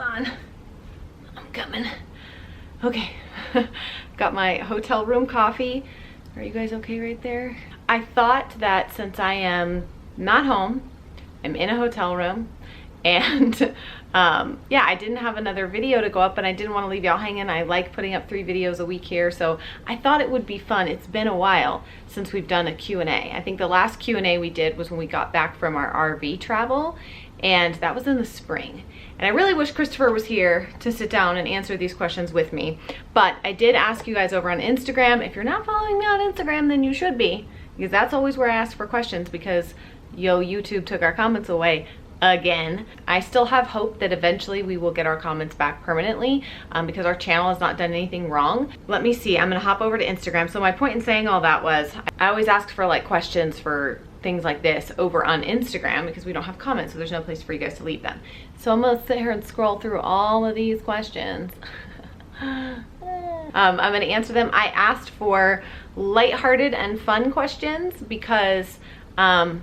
on. I'm coming. Okay. Got my hotel room coffee. Are you guys okay right there? I thought that since I am not home, I'm in a hotel room, and yeah, I didn't have another video to go up, and I didn't want to leave y'all hanging. I like putting up 3 videos a week here, so I thought it would be fun. It's been a while since we've done a Q&A. I think the last Q&A we did was when we got back from our RV travel, and that was in the spring. And I really wish Christopher was here to sit down and answer these questions with me. But I did ask you guys over on Instagram. If you're not following me on Instagram, then you should be, because that's always where I ask for questions, because YouTube took our comments away again. I still have hope that eventually we will get our comments back permanently, because our channel has not done anything wrong. Let me see, I'm gonna hop over to Instagram. So my point in saying all that was, I always ask for like questions for things like this over on Instagram because we don't have comments, so there's no place for you guys to leave them. So I'm gonna sit here and scroll through all of these questions. I'm gonna answer them. I asked for lighthearted and fun questions because I'm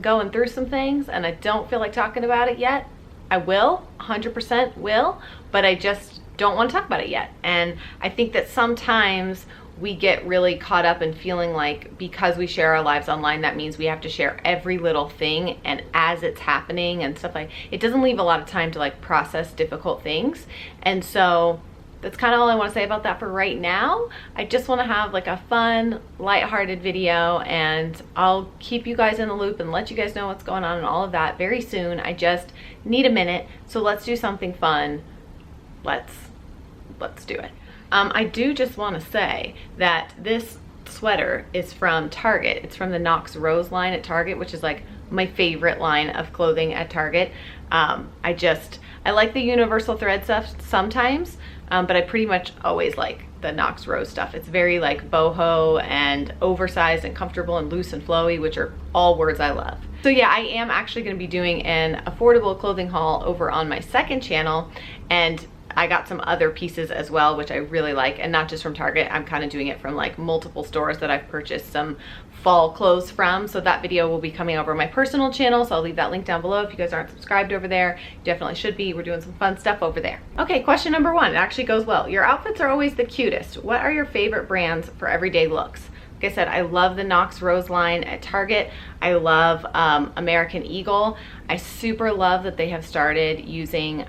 going through some things and I don't feel like talking about it yet. I will, 100% will, but I just don't want to talk about it yet. And I think that sometimes we get really caught up in feeling like because we share our lives online, that means we have to share every little thing and as it's happening and stuff. Like, it doesn't leave a lot of time to like process difficult things. And so that's kind of all I want to say about that for right now. I just want to have like a fun, lighthearted video, and I'll keep you guys in the loop and let you guys know what's going on and all of that very soon. I just need a minute, so let's do something fun. Let's do it. I do just want to say that this sweater is from Target. It's from the Knox Rose line at Target, which is like my favorite line of clothing at Target. I like the universal thread stuff sometimes, but I pretty much always like the Knox Rose stuff. It's very like boho and oversized and comfortable and loose and flowy, which are all words I love. So yeah, I am actually going to be doing an affordable clothing haul over on my second channel, and I got some other pieces as well, which I really like, and not just from Target. I'm kind of doing it from like multiple stores that I've purchased some fall clothes from. So that video will be coming over my personal channel, so I'll leave that link down below. If you guys aren't subscribed over there, you definitely should be. We're doing some fun stuff over there. Okay, question number 1. It actually goes well. Your outfits are always the cutest. What are your favorite brands for everyday looks? Like I said, I love the Knox Rose line at Target. I love American Eagle. I super love that they have started using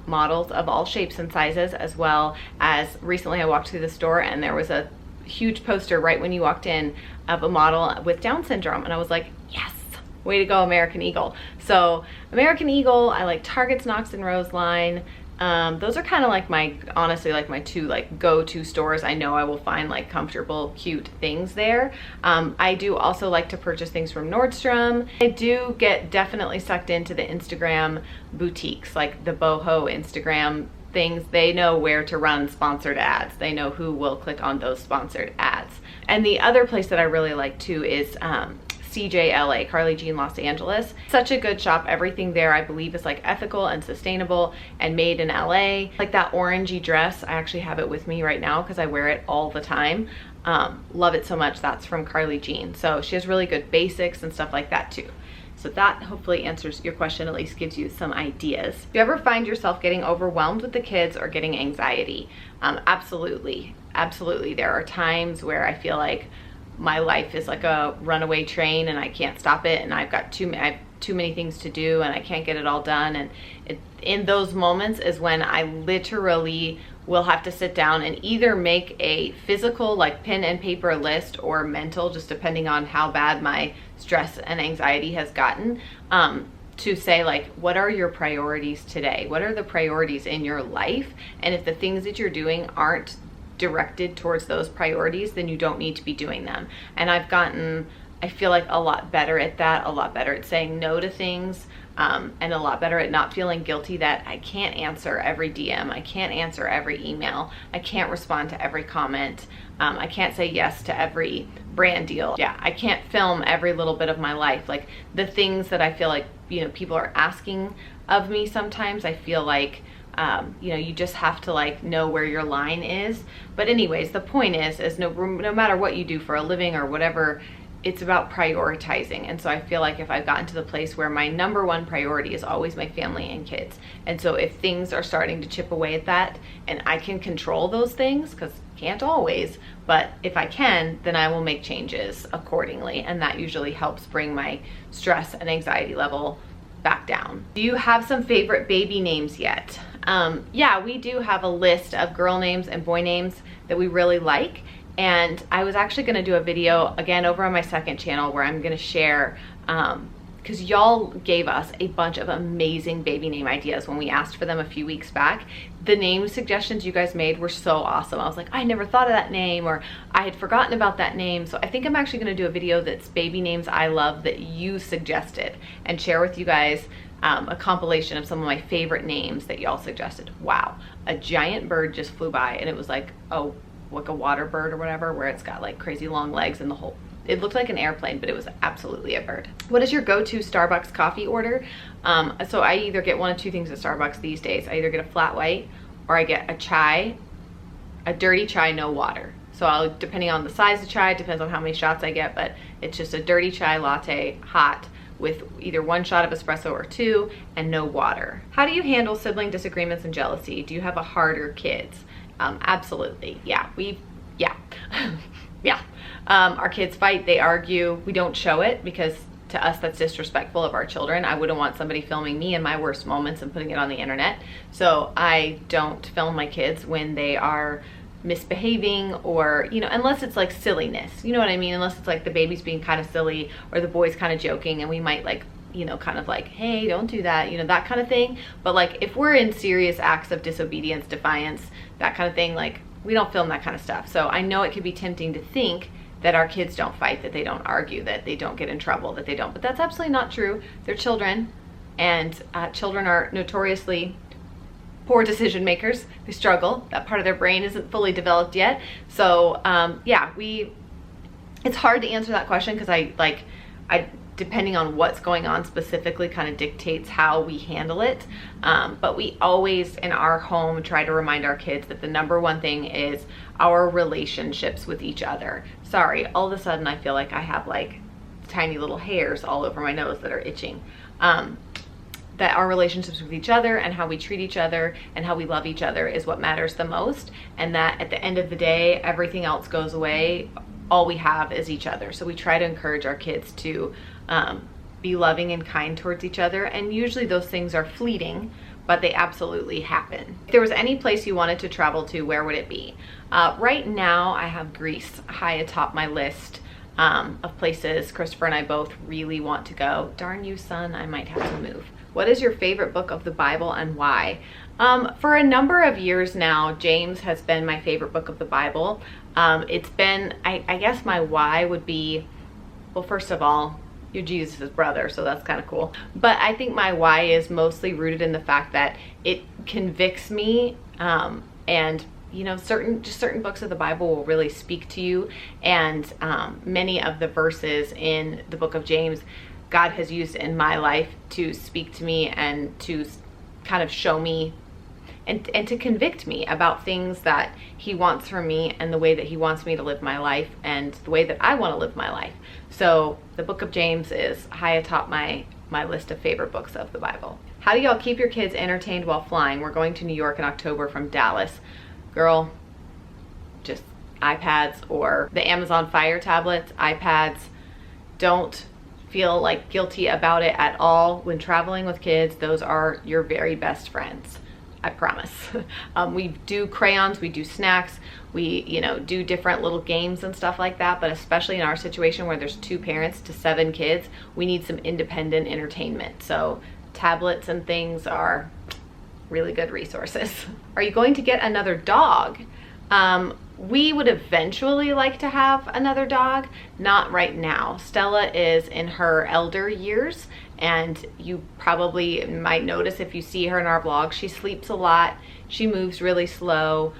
models of all shapes and sizes, as well as recently I walked through the store and there was a huge poster right when you walked in of a model with Down syndrome, and I was like, yes, way to go, American Eagle. So American Eagle, I like Target's Knox and Rose line. Those are kind of like honestly like my 2 like go-to stores. I know I will find like comfortable, cute things there. I do also like to purchase things from Nordstrom. I do get definitely sucked into the Instagram boutiques, like the boho Instagram things. They know where to run sponsored ads. They know who will click on those sponsored ads. And the other place that I really like too is CJ Carly Jean Los Angeles. Such a good shop. Everything there I believe is like ethical and sustainable and made in LA. Like that orangey dress, I actually have it with me right now because I wear it all the time. Love it so much. That's from Carly Jean. So she has really good basics and stuff like that too. So that hopefully answers your question, at least gives you some ideas. If you ever find yourself getting overwhelmed with the kids or getting anxiety, absolutely. Absolutely. There are times where I feel like my life is like a runaway train and I can't stop it, and I've got too many things to do and I can't get it all done. And in those moments is when I literally will have to sit down and either make a physical like pen and paper list or mental, just depending on how bad my stress and anxiety has gotten, to say like, what are your priorities today? What are the priorities in your life? And if the things that you're doing aren't directed towards those priorities, then you don't need to be doing them. And I've gotten, I feel like, a lot better at that, a lot better at saying no to things, and a lot better at not feeling guilty that I can't answer every DM, I can't answer every email, I can't respond to every comment, I can't say yes to every brand deal. Yeah, I can't film every little bit of my life. Like the things that I feel like, you know, people are asking of me sometimes, I feel like you know, you just have to like know where your line is. But anyways, the point is no matter what you do for a living or whatever it's about prioritizing. And so I feel like if I've gotten to the place where my number one priority is always my family and kids, and so if things are starting to chip away at that and I can control those things, because can't always, but if I can, then I will make changes accordingly, and that usually helps bring my stress and anxiety level back down. Do you have some favorite baby names yet? Yeah, we do have a list of girl names and boy names that we really like. And I was actually gonna do a video again over on my second channel where I'm gonna share, because y'all gave us a bunch of amazing baby name ideas when we asked for them a few weeks back. The name suggestions you guys made were so awesome. I was like, I never thought of that name, or I had forgotten about that name. So I think I'm actually gonna do a video that's baby names I love that you suggested, and share with you guys a compilation of some of my favorite names that y'all suggested. Wow, a giant bird just flew by, and it was like a water bird or whatever, where it's got like crazy long legs and the whole, it looked like an airplane, but it was absolutely a bird. What is your go-to Starbucks coffee order? So I either get one of two things at Starbucks these days. I either get a flat white, or I get a chai, a dirty chai, no water. So I'll, depending on the size of chai, depends on how many shots I get, but it's just a dirty chai latte, hot, with either one shot of espresso or two, and no water. How do you handle sibling disagreements and jealousy? Do you have a heart or kids? Absolutely, yeah, yeah. Our kids fight, they argue. We don't show it because to us that's disrespectful of our children. I wouldn't want somebody filming me in my worst moments and putting it on the internet. So I don't film my kids when they are misbehaving, or, you know, unless it's like silliness, you know what I mean? Unless it's like the baby's being kind of silly or the boy's kind of joking, and we might like, you know, kind of like, hey, don't do that, you know, that kind of thing. But like if we're in serious acts of disobedience, defiance, that kind of thing, like we don't film that kind of stuff. So I know it can be tempting to think that our kids don't fight, that they don't argue, that they don't get in trouble, that they don't, but that's absolutely not true. They're children, and children are notoriously poor decision makers. They struggle. That part of their brain isn't fully developed yet. So yeah, it's hard to answer that question because I depending on what's going on specifically kind of dictates how we handle it. But we always in our home try to remind our kids that the number one thing is our relationships with each other. Sorry, all of a sudden I feel like I have like tiny little hairs all over my nose that are itching. That our relationships with each other and how we treat each other and how we love each other is what matters the most, and that at the end of the day, everything else goes away. All we have is each other. So we try to encourage our kids to be loving and kind towards each other, and usually those things are fleeting, but they absolutely happen. If there was any place you wanted to travel to, where would it be? Right now I have Greece high atop my list of places Christopher and I both really want to go. Darn you, son, I might have to move. What is your favorite book of the Bible and why? For a number of years now, James has been my favorite book of the Bible. It's been, I guess my why would be, well, first of all, you're Jesus' brother, so that's kind of cool. But I think my why is mostly rooted in the fact that it convicts me, and you know, certain books of the Bible will really speak to you, and many of the verses in the book of James God has used in my life to speak to me and to kind of show me and to convict me about things that he wants from me, and the way that he wants me to live my life, and the way that I want to live my life. So the book of James is high atop my list of favorite books of the Bible. How do y'all keep your kids entertained while flying? We're going to New York in October from Dallas. Girl, just iPads or the Amazon Fire tablets, iPads. Don't feel like guilty about it at all when traveling with kids. Those are your very best friends, I promise. We do crayons, we do snacks, we, you know, do different little games and stuff like that, but especially in our situation where there's 2 parents to 7 kids, we need some independent entertainment. So tablets and things are really good resources. Are you going to get another dog? We would eventually like to have another dog, not right now. Stella is in her elder years, and you probably might notice if you see her in our vlog, she sleeps a lot, she moves really slow.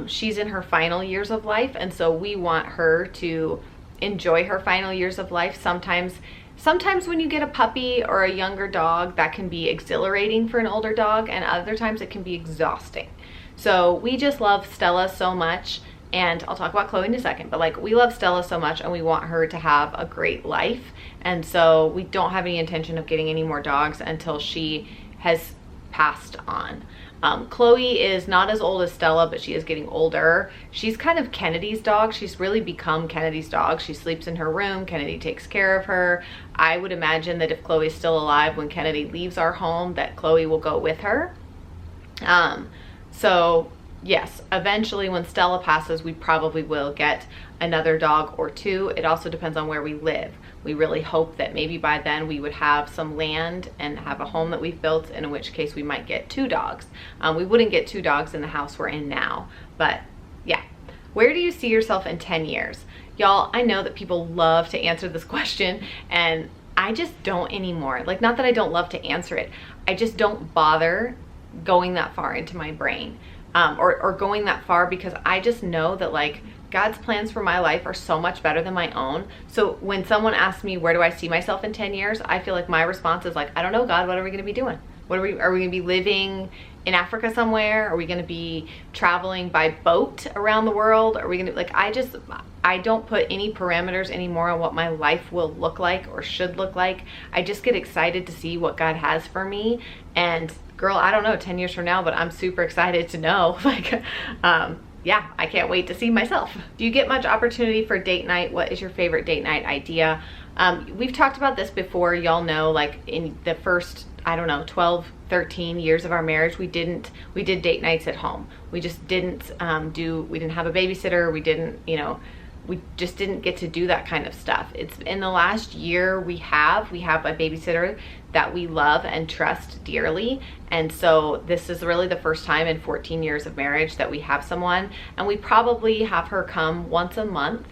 She's in her final years of life, and so we want her to enjoy her final years of life. Sometimes when you get a puppy or a younger dog, that can be exhilarating for an older dog, and other times it can be exhausting. So we just love Stella so much, and I'll talk about Chloe in a second, but like we love Stella so much and we want her to have a great life. And so we don't have any intention of getting any more dogs until she has passed on. Chloe is not as old as Stella, but she is getting older. She's kind of Kennedy's dog. She's really become Kennedy's dog. She sleeps in her room. Kennedy takes care of her. I would imagine that if Chloe is still alive when Kennedy leaves our home, that Chloe will go with her. So yes, eventually when Stella passes, we probably will get another dog or two. It also depends on where we live. We really hope that maybe by then we would have some land and have a home that we've built, in which case we might get 2 dogs. We wouldn't get 2 dogs in the house we're in now, but yeah. Where do you see yourself in 10 years? Y'all, I know that people love to answer this question, and I just don't anymore. Like, not that I don't love to answer it, I just don't bother going that far into my brain, or going that far, because I just know that like God's plans for my life are so much better than my own. So when someone asks me, where do I see myself in 10 years? I feel like my response is like, I don't know, God, what are we going to be doing? Are we going to be living in Africa somewhere? Are we going to be traveling by boat around the world? Are we going to, like, I don't put any parameters anymore on what my life will look like or should look like. I just get excited to see what God has for me. And girl, I don't know 10 years from now, but I'm super excited to know. Like, yeah, I can't wait to see myself. Do you get much opportunity for date night? What is your favorite date night idea? We've talked about this before. Y'all know, like in the first, I don't know, 12, 13 years of our marriage, we did date nights at home. We just didn't we didn't have a babysitter. We didn't, you know, we just didn't get to do that kind of stuff. It's in the last year we have a babysitter that we love and trust dearly. And so this is really the first time in 14 years of marriage that we have someone, and we probably have her come once a month.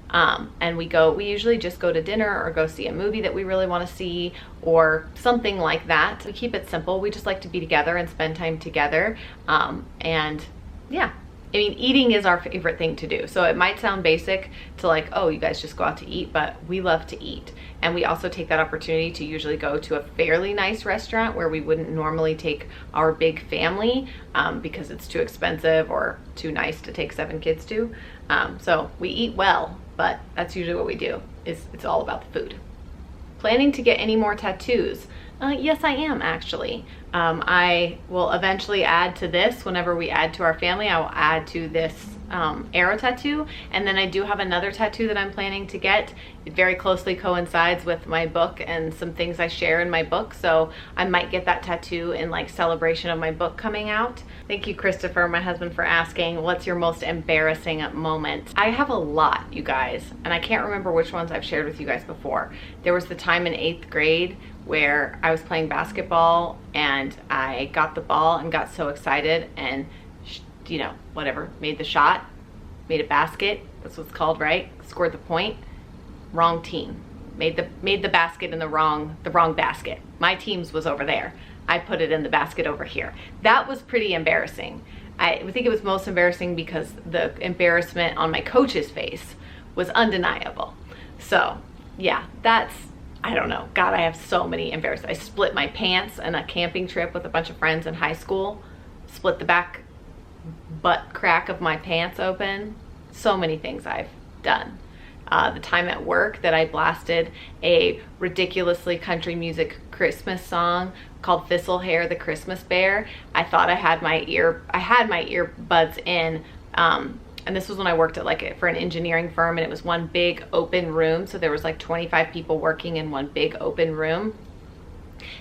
And we usually just go to dinner or go see a movie that we really want to see or something like that. We keep it simple. We just like to be together and spend time together. And yeah, I mean, eating is our favorite thing to do. So it might sound basic to like, oh, you guys just go out to eat, but we love to eat. And we also take that opportunity to usually go to a fairly nice restaurant where we wouldn't normally take our big family because it's too expensive or too nice to take 7 kids to. So we eat well, but that's usually what we do. It's all about the food. Planning to get any more tattoos? Yes, I am actually. I will eventually add to this. Whenever we add to our family, I will add to this arrow tattoo. And then I do have another tattoo that I'm planning to get. It very closely coincides with my book and some things I share in my book. So I might get that tattoo in like celebration of my book coming out. Thank you, Christopher, my husband, for asking, what's your most embarrassing moment? I have a lot, you guys, and I can't remember which ones I've shared with you guys before. There was the time in 8th grade where I was playing basketball and I got the ball and got so excited and, you know, whatever, made the shot, made a basket. That's what it's called, right? Scored the point. Wrong team. Made the basket in the wrong basket. My team's was over there. I put it in the basket over here. That was pretty embarrassing. I think it was most embarrassing because the embarrassment on my coach's face was undeniable. So yeah, I don't know. God, I have so many embarrassing. I split my pants on a camping trip with a bunch of friends in high school. Split the back butt crack of my pants open. So many things I've done. The time at work that I blasted a ridiculously country music Christmas song called Thistle Hair, the Christmas Bear. I thought I had my earbuds in, and this was when I worked at for an engineering firm, and it was one big open room. So there was like 25 people working in one big open room.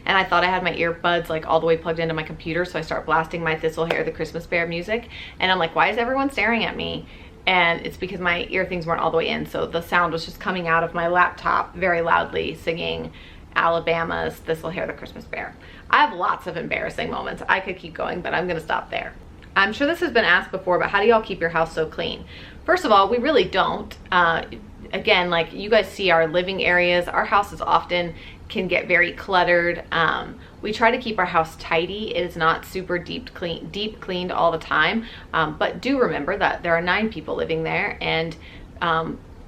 And I thought I had my earbuds like all the way plugged into my computer. So I start blasting my Thistle Hair, the Christmas Bear music. And I'm like, why is everyone staring at me? And it's because my ear things weren't all the way in. So the sound was just coming out of my laptop very loudly, singing Alabama's Thistle Hair, the Christmas Bear. I have lots of embarrassing moments. I could keep going, but I'm gonna stop there. I'm sure this has been asked before, but how do y'all keep your house so clean? First of all, we really don't. Again, like you guys see our living areas, our houses often can get very cluttered. We try to keep our house tidy. It is not super deep cleaned all the time, but do remember that there are 9 people living there, and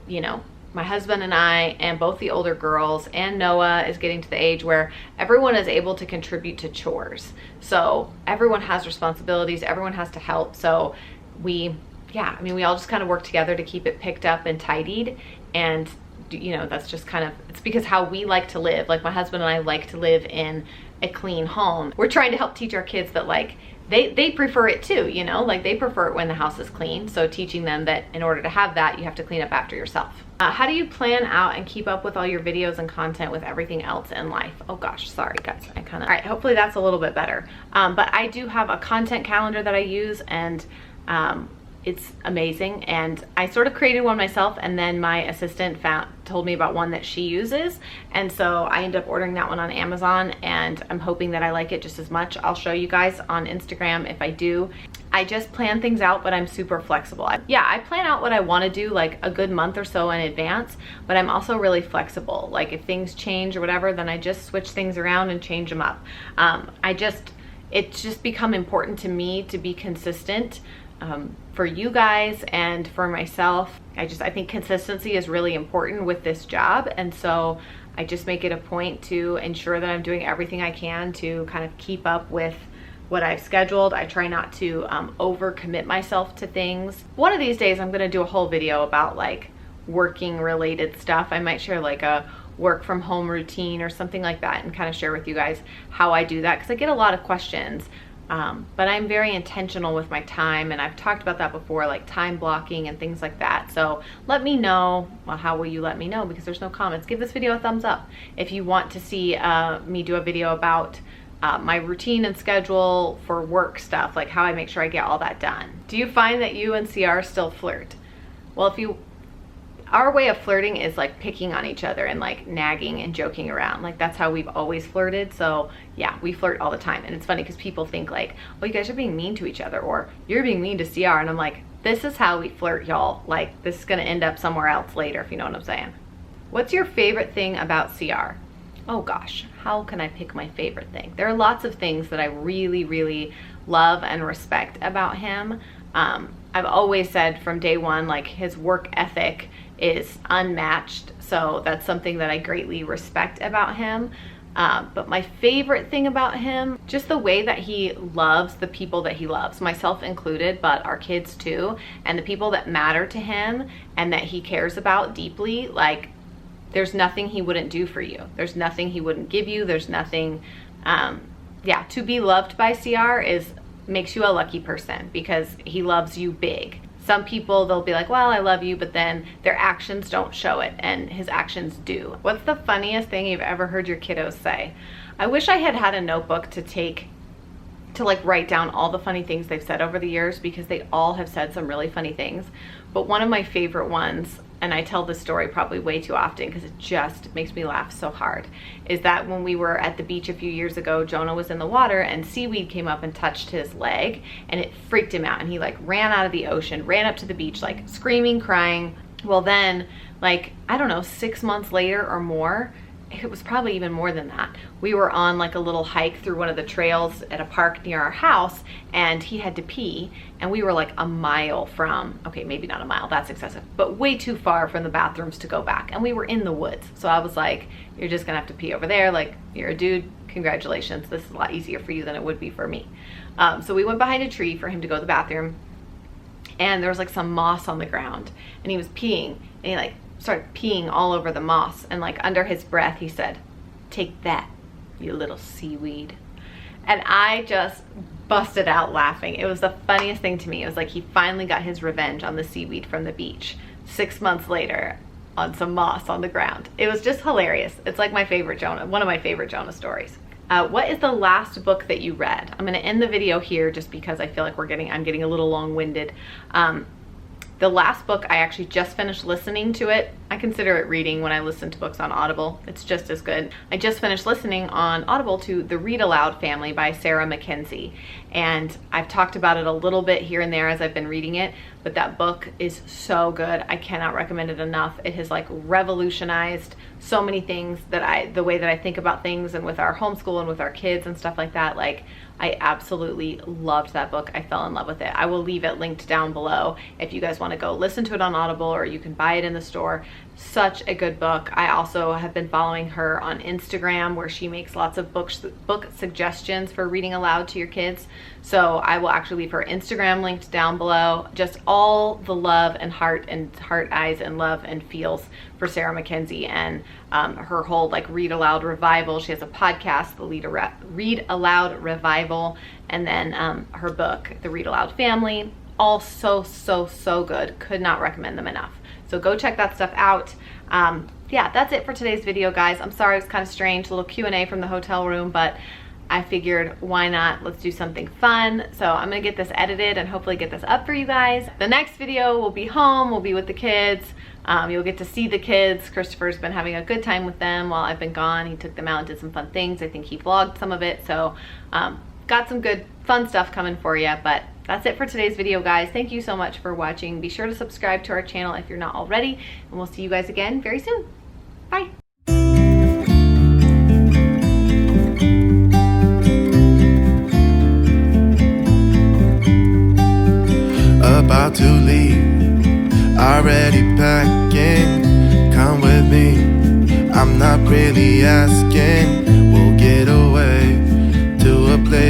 you know, my husband and I and both the older girls, and Noah is getting to the age where everyone is able to contribute to chores. So everyone has responsibilities, everyone has to help. So we yeah, I mean, we all just kind of work together to keep it picked up and tidied. And you know, that's just kind of, it's because how we like to live. Like my husband and I like to live in a clean home. We're trying to help teach our kids that like they prefer it too, you know, like they prefer it when the house is clean. So teaching them that in order to have that, you have to clean up after yourself. How do you plan out and keep up with all your videos and content with everything else in life? Oh gosh, sorry guys, I kind of, all right, hopefully that's a little bit better. But I do have a content calendar that I use, and it's amazing. And I sort of created one myself, and then my assistant told me about one that she uses. And so I ended up ordering that one on Amazon, and I'm hoping that I like it just as much. I'll show you guys on Instagram if I do. I just plan things out, but I'm super flexible. I plan out what I want to do like a good month or so in advance, but I'm also really flexible. Like if things change or whatever, then I just switch things around and change them up. It's just become important to me to be consistent. For you guys and for myself. I think consistency is really important with this job, and so I just make it a point to ensure that I'm doing everything I can to kind of keep up with what I've scheduled. I try not to overcommit myself to things. One of these days I'm gonna do a whole video about like working related stuff. I might share like a work from home routine or something like that and kind of share with you guys how I do that, because I get a lot of questions. But I'm very intentional with my time, and I've talked about that before, like time blocking and things like that. So let me know. Well, how will you let me know? Because there's no comments. Give this video a thumbs up if you want to see me do a video about my routine and schedule for work stuff, like how I make sure I get all that done. Do you find that you and CR still flirt? Well, our way of flirting is like picking on each other and like nagging and joking around. Like that's how we've always flirted. So yeah, we flirt all the time. And it's funny because people think like, oh, you guys are being mean to each other, or you're being mean to CR. And I'm like, this is how we flirt, y'all. Like this is gonna end up somewhere else later, if you know what I'm saying. What's your favorite thing about CR? Oh gosh, how can I pick my favorite thing? There are lots of things that I really, really love and respect about him. I've always said from day one, like his work ethic is unmatched. So that's something that I greatly respect about him. But my favorite thing about him, just the way that he loves the people that he loves, myself included, but our kids too, and the people that matter to him and that he cares about deeply. Like there's nothing he wouldn't do for you. There's nothing he wouldn't give you. There's nothing, to be loved by CR makes you a lucky person, because he loves you big. Some people, they'll be like, well, I love you, but then their actions don't show it, and his actions do. What's the funniest thing you've ever heard your kiddos say? I wish I had a notebook to like write down all the funny things they've said over the years, because they all have said some really funny things. But one of my favorite ones, and I tell this story probably way too often because it just makes me laugh so hard, is that when we were at the beach a few years ago, Jonah was in the water and seaweed came up and touched his leg, and it freaked him out, and he like ran out of the ocean, ran up to the beach like screaming, crying. Well then, like, I don't know, 6 months later or more, it was probably even more than that, we were on like a little hike through one of the trails at a park near our house, and he had to pee, and we were like a mile from, okay, maybe not a mile, that's excessive, but way too far from the bathrooms to go back, and we were in the woods. So I was like, you're just gonna have to pee over there, like you're a dude, congratulations, this is a lot easier for you than it would be for me. So we went behind a tree for him to go to the bathroom, and there was like some moss on the ground, and he was peeing, and he like started peeing all over the moss, and like under his breath he said, "Take that, you little seaweed." And I just busted out laughing. It was the funniest thing to me. It was like he finally got his revenge on the seaweed from the beach 6 months later on some moss on the ground. It was just hilarious. It's like my favorite Jonah, one of my favorite Jonah stories. What is the last book that you read? I'm gonna end the video here just because I feel like I'm getting a little long-winded. The last book, I actually just finished listening to it. I consider it reading when I listen to books on Audible. It's just as good. I just finished listening on Audible to The Read Aloud Family by Sarah Mackenzie. And I've talked about it a little bit here and there as I've been reading it, but that book is so good. I cannot recommend it enough. It has like revolutionized so many things the way that I think about things, and with our homeschool and with our kids and stuff like that. Like, I absolutely loved that book. I fell in love with it. I will leave it linked down below if you guys want to go listen to it on Audible, or you can buy it in the store. Such a good book. I also have been following her on Instagram, where she makes lots of book suggestions for reading aloud to your kids. So I will actually leave her Instagram linked down below. Just all the love and heart, eyes, and love and feels for Sarah Mackenzie, and her whole like read aloud revival. She has a podcast, the Read Aloud Revival, and then her book, The Read Aloud Family. All so good. Could not recommend them enough. So go check that stuff out. Yeah, that's it for today's video, guys. I'm sorry, it was kind of strange, a little Q&A from the hotel room, but I figured why not? Let's do something fun. So I'm gonna get this edited and hopefully get this up for you guys. The next video will be home, we'll be with the kids. You'll get to see the kids. Christopher's been having a good time with them while I've been gone. He took them out and did some fun things. I think he vlogged some of it. So got some good fun stuff coming for you, but that's it for today's video, guys. Thank you so much for watching. Be sure to subscribe to our channel if you're not already, and we'll see you guys again very soon. Bye. About to leave, already packing. Come with me, I'm not really asking. We'll get away to a place